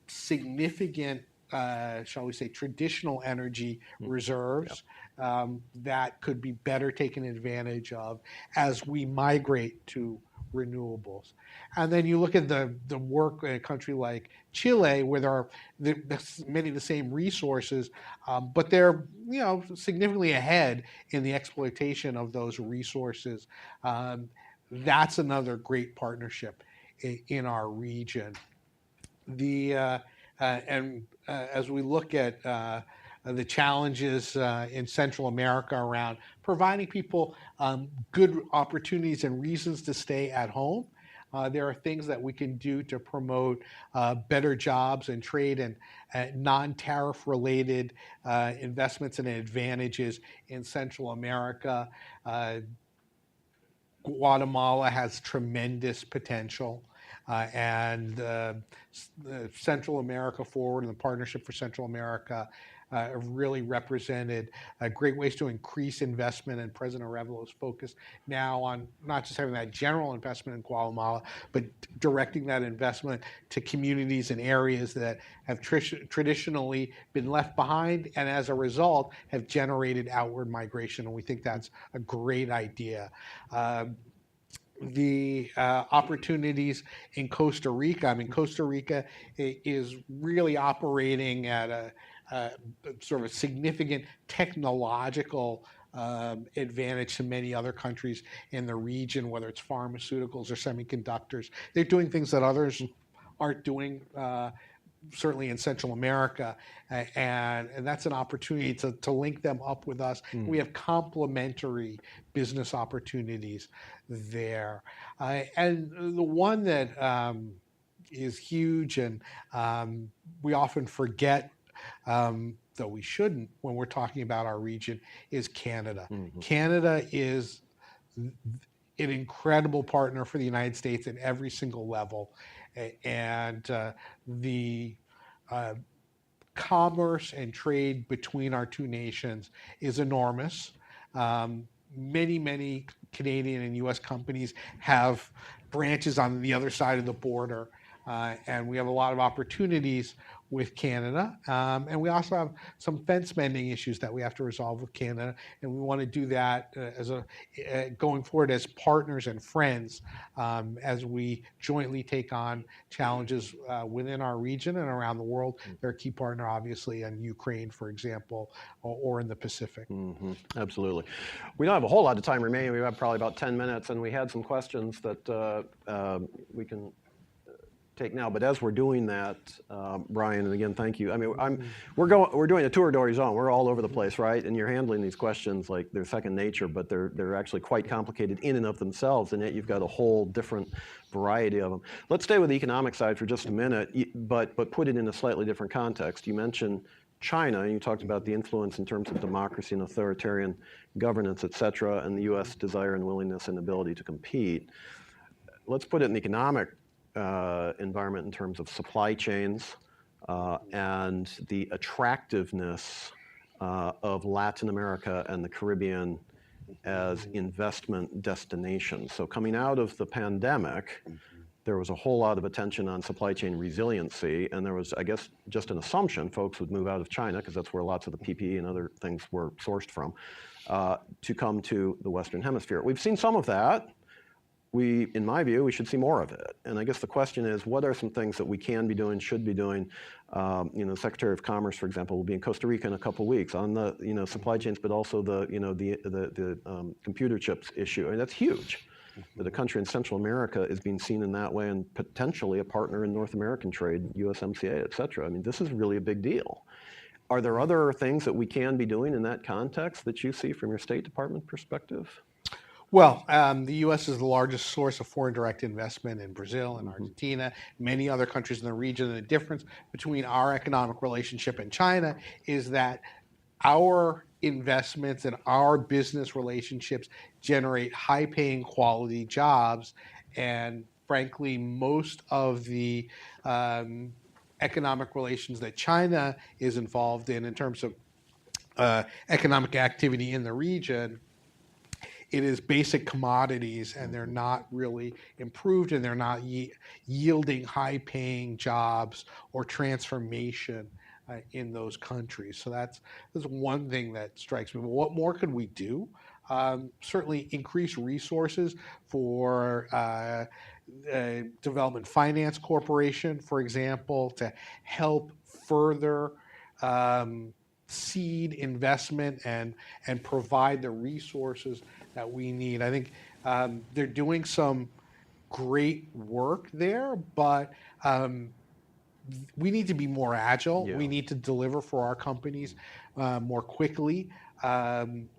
significant, shall we say, traditional energy reserves that could be better taken advantage of as we migrate to renewables. And then you look at the work in a country like Chile, where there are many of the same resources, but they're significantly ahead in the exploitation of those resources. That's another great partnership in our region. As we look at the challenges in Central America around providing people good opportunities and reasons to stay at home, there are things that we can do to promote better jobs and trade and non-tariff related investments and advantages in Central America. Guatemala has tremendous potential. And the Central America Forward and the Partnership for Central America have really represented great ways to increase investment, and President Areva's focus now on not just having that general investment in Guatemala, but directing that investment to communities and areas that have traditionally been left behind, and as a result have generated outward migration, and we think that's a great idea. The opportunities in Costa Rica. I mean, Costa Rica is really operating at a sort of a significant technological advantage to many other countries in the region, whether it's pharmaceuticals or semiconductors. They're doing things that others aren't doing, certainly in Central America, and that's an opportunity to link them up with us. We have complementary business opportunities there. And the one that is huge and we often forget, though we shouldn't when we're talking about our region, is Canada. Canada is an incredible partner for the United States at every single level. And the commerce and trade between our two nations is enormous. Many Canadian and U.S. companies have branches on the other side of the border, and we have a lot of opportunities with Canada. And we also have some fence mending issues that we have to resolve with Canada, and we want to do that going forward as partners and friends as we jointly take on challenges within our region and around the world. They're a key partner, obviously, in Ukraine, for example, or in the Pacific. Mm-hmm. Absolutely. We don't have a whole lot of time remaining. We have probably about 10 minutes, and we had some questions that we can take now. But as we're doing that, Brian, and again, thank you. I mean, we're doing a tour d'horizon. We're all over the place, right? And you're handling these questions like they're second nature, but they're actually quite complicated in and of themselves, and yet you've got a whole different variety of them. Let's stay with the economic side for just a minute, but put it in a slightly different context. You mentioned China, and you talked about the influence in terms of democracy and authoritarian governance, et cetera, and the U.S. desire and willingness and ability to compete. Let's put it in the economic environment in terms of supply chains and the attractiveness of Latin America and the Caribbean as investment destinations. So coming out of the pandemic, there was a whole lot of attention on supply chain resiliency, and there was, I guess, just an assumption folks would move out of China, because that's where lots of the PPE and other things were sourced from, to come to the Western Hemisphere. We've seen some of that. In my view, we should see more of it. And I guess the question is, what are some things that we can be doing, should be doing? The Secretary of Commerce, for example, will be in Costa Rica in a couple of weeks on the supply chains, but also the computer chips issue. I mean, that's huge. That a country in Central America is being seen in that way, and potentially a partner in North American trade, USMCA, et cetera. I mean, this is really a big deal. Are there other things that we can be doing in that context that you see from your State Department perspective? Well, the U.S. is the largest source of foreign direct investment in Brazil and Argentina, many other countries in the region. And the difference between our economic relationship and China is that our investments and our business relationships generate high-paying quality jobs. And frankly, most of the economic relations that China is involved in terms of economic activity in the region, it is basic commodities, and they're not really improved, and they're not yielding high-paying jobs or transformation in those countries. So that's one thing that strikes me. But what more could we do? Certainly increase resources for Development Finance Corporation, for example, to help further seed investment and provide the resources that we need. I think they're doing some great work there, but we need to be more agile. Yeah. We need to deliver for our companies more quickly.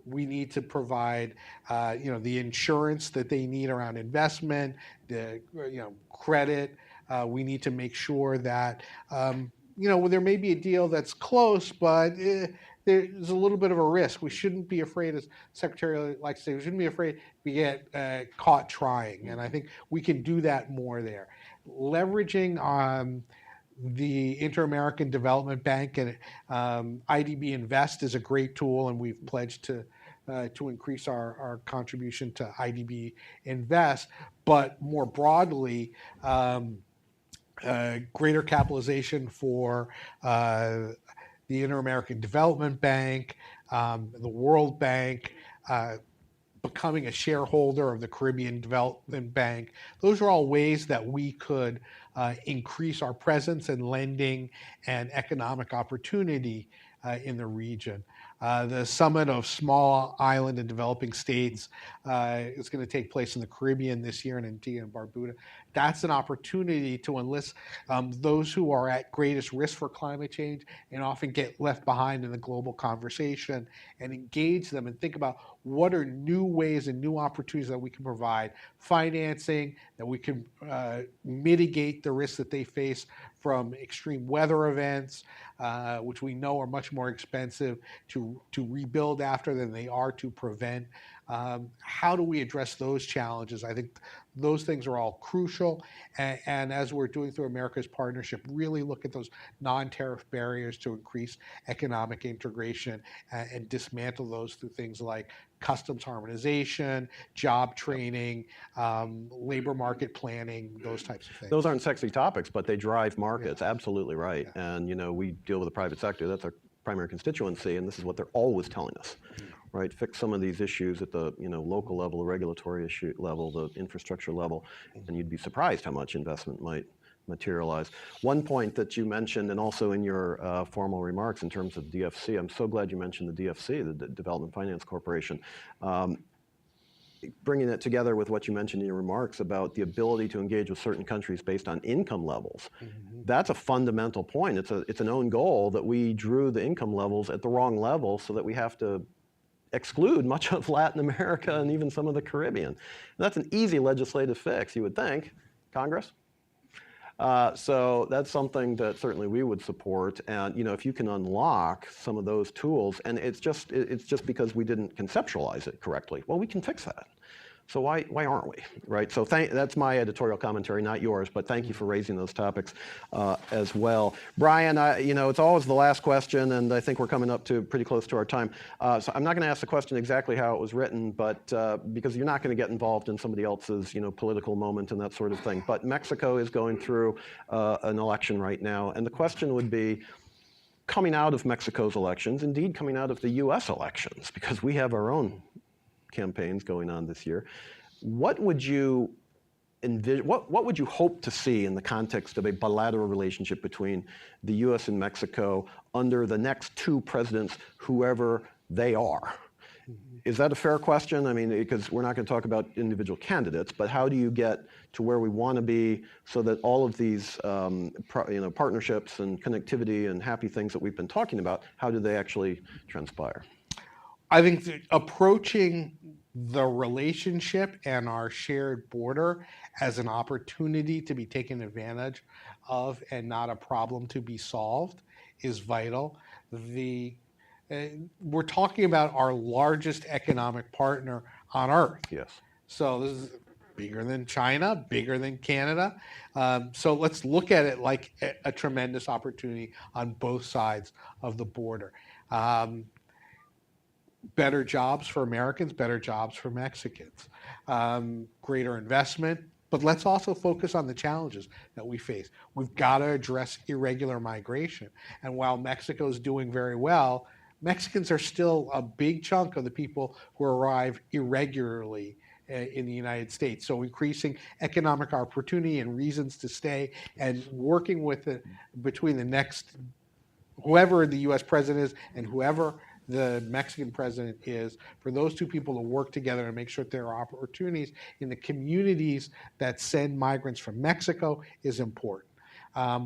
We need to provide, the insurance that they need around investment, the credit. We need to make sure that there may be a deal that's close, but there's a little bit of a risk. We shouldn't be afraid, as Secretary likes to say, we shouldn't be afraid we get caught trying. And I think we can do that more there. Leveraging the Inter-American Development Bank and IDB Invest is a great tool, and we've pledged to increase our contribution to IDB Invest. But more broadly, greater capitalization for the Inter-American Development Bank, the World Bank, becoming a shareholder of the Caribbean Development Bank. Those are all ways that we could increase our presence in lending and economic opportunity in the region. The Summit of Small Island and Developing States is going to take place in the Caribbean this year in Antigua and Barbuda. That's an opportunity to enlist those who are at greatest risk for climate change and often get left behind in the global conversation, and engage them and think about what are new ways and new opportunities that we can provide financing, that we can mitigate the risks that they face from extreme weather events, which we know are much more expensive to rebuild after than they are to prevent. How do we address those challenges? I think those things are all crucial. And as we're doing through America's Partnership, really look at those non-tariff barriers to increase economic integration and dismantle those through things like customs harmonization, job training, labor market planning, those types of things. Those aren't sexy topics, but they drive markets. Yeah. Absolutely right. Yeah. And we deal with the private sector. That's our primary constituency, and this is what they're always telling us. Right, fix some of these issues at the local level, the regulatory issue level, the infrastructure level, and you'd be surprised how much investment might materialize. One point that you mentioned, and also in your formal remarks in terms of DFC, I'm so glad you mentioned the DFC, the Development Finance Corporation. Bringing it together with what you mentioned in your remarks about the ability to engage with certain countries based on income levels. That's a fundamental point. It's an own goal that we drew the income levels at the wrong level so that we have to exclude much of Latin America and even some of the Caribbean. And that's an easy legislative fix, you would think. Congress? So that's something that certainly we would support. And if you can unlock some of those tools, and it's just because we didn't conceptualize it correctly, well, we can fix that. So why aren't we, right? So that's my editorial commentary, not yours, but thank you for raising those topics as well. Brian, it's always the last question, and I think we're coming up to pretty close to our time. So I'm not going to ask the question exactly how it was written, but because you're not going to get involved in somebody else's, political moment and that sort of thing. But Mexico is going through an election right now, and the question would be, coming out of Mexico's elections, indeed coming out of the U.S. elections, because we have our own campaigns going on this year. What would you envision? What would you hope to see in the context of a bilateral relationship between the U.S. and Mexico under the next two presidents, whoever they are? Is that a fair question? I mean, because we're not going to talk about individual candidates, but how do you get to where we want to be so that all of these partnerships and connectivity and happy things that we've been talking about, how do they actually transpire? I think that approaching the relationship and our shared border as an opportunity to be taken advantage of and not a problem to be solved is vital. We're talking about our largest economic partner on Earth. Yes. So this is bigger than China, bigger than Canada. So let's look at it like a tremendous opportunity on both sides of the border. Better jobs for Americans, better jobs for Mexicans, greater investment, but let's also focus on the challenges that we face. We've got to address irregular migration. And while Mexico is doing very well, Mexicans are still a big chunk of the people who arrive irregularly in the United States. So increasing economic opportunity and reasons to stay and working between the next, whoever the US president is and whoever the Mexican president is, for those two people to work together and make sure that there are opportunities in the communities that send migrants from Mexico is important.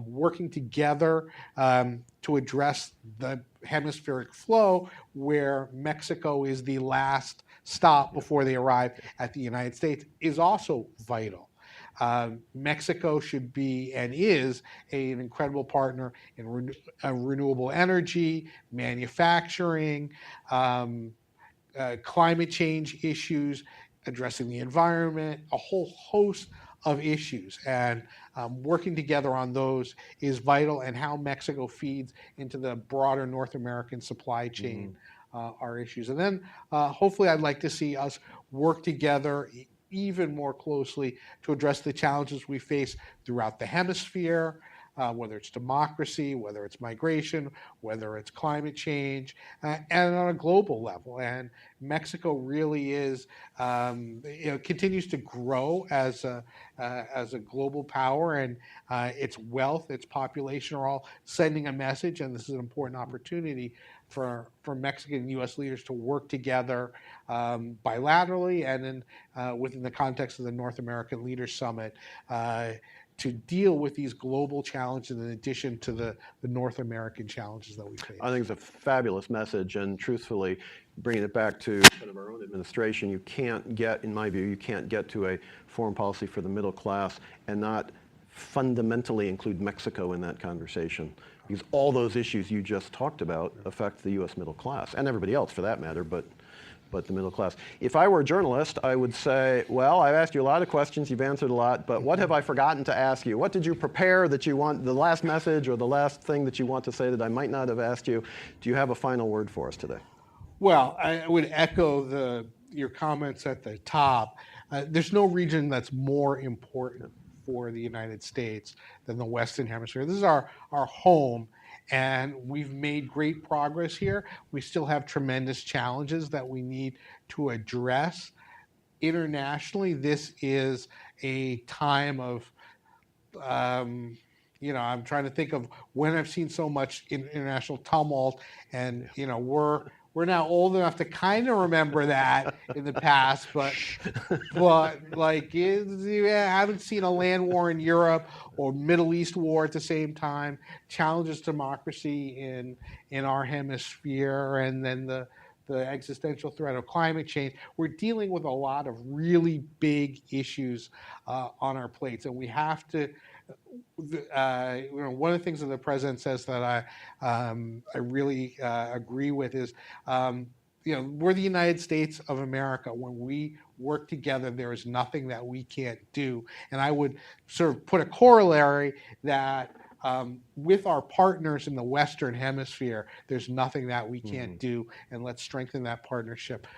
Working together to address the hemispheric flow where Mexico is the last stop before they arrive at the United States is also vital. Mexico should be and is an incredible partner in renewable energy, manufacturing, climate change issues, addressing the environment, a whole host of issues. And working together on those is vital, and how Mexico feeds into the broader North American supply chain are issues. And then hopefully I'd like to see us work together even more closely to address the challenges we face throughout the hemisphere, whether it's democracy, whether it's migration, whether it's climate change, and on a global level. And Mexico really is, continues to grow as a global power, and its wealth, its population are all sending a message, and this is an important opportunity for Mexican and U.S. leaders to work together bilaterally and within the context of the North American Leaders Summit to deal with these global challenges in addition to the North American challenges that we face. I think it's a fabulous message, and truthfully, bringing it back to kind of our own administration, you can't get, in my view, you can't get to a foreign policy for the middle class and not fundamentally include Mexico in that conversation. Because all those issues you just talked about affect the U.S. middle class, and everybody else for that matter, but but the middle class. If I were a journalist, I would say, well, I've asked you a lot of questions, you've answered a lot, but what have I forgotten to ask you? What did you prepare that you want, the last message or the last thing that you want to say that I might not have asked you? Do you have a final word for us today? Well, I would echo your comments at the top. There's no region that's more important for the United States than the Western Hemisphere. This is our home, and we've made great progress here. We still have tremendous challenges that we need to address. Internationally, this is a time of I'm trying to think of when I've seen so much international tumult, and we're now old enough to kind of remember that in the past, but like you haven't seen a land war in Europe or Middle East war at the same time. Challenges democracy in our hemisphere, and then the existential threat of climate change. We're dealing with a lot of really big issues on our plates, and we have to. One of the things that the president says that I really agree with is, we're the United States of America. When we work together, there is nothing that we can't do. And I would sort of put a corollary that with our partners in the Western Hemisphere, there's nothing that we can't do, and let's strengthen that partnership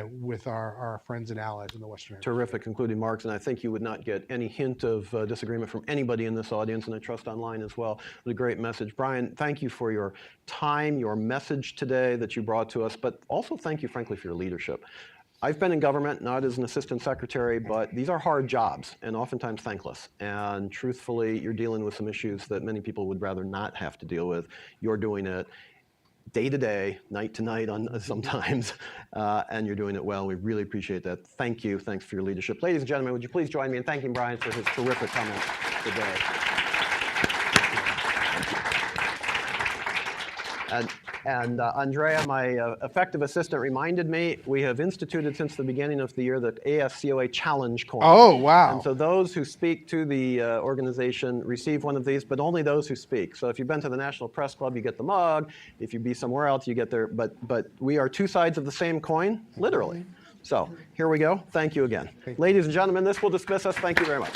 with our friends and allies in the Western Hemisphere. Terrific concluding remarks, and I think you would not get any hint of disagreement from anybody in this audience, and I trust online as well. It was a great message. Brian, thank you for your time, your message today that you brought to us, but also thank you, frankly, for your leadership. I've been in government, not as an assistant secretary, but these are hard jobs and oftentimes thankless. And truthfully, you're dealing with some issues that many people would rather not have to deal with. You're doing it day to day, night to night sometimes, and you're doing it well. We really appreciate that. Thank you. Thanks for your leadership. Ladies and gentlemen, would you please join me in thanking Brian for his terrific comments today. And Andrea, my effective assistant, reminded me we have instituted since the beginning of the year the ASCOA Challenge Coin. Oh, wow. And so those who speak to the organization receive one of these, but only those who speak. So if you've been to the National Press Club, you get the mug. If you be somewhere else, you get there. But we are two sides of the same coin, literally. So here we go. Thank you again. Ladies and gentlemen, this will dismiss us. Thank you very much.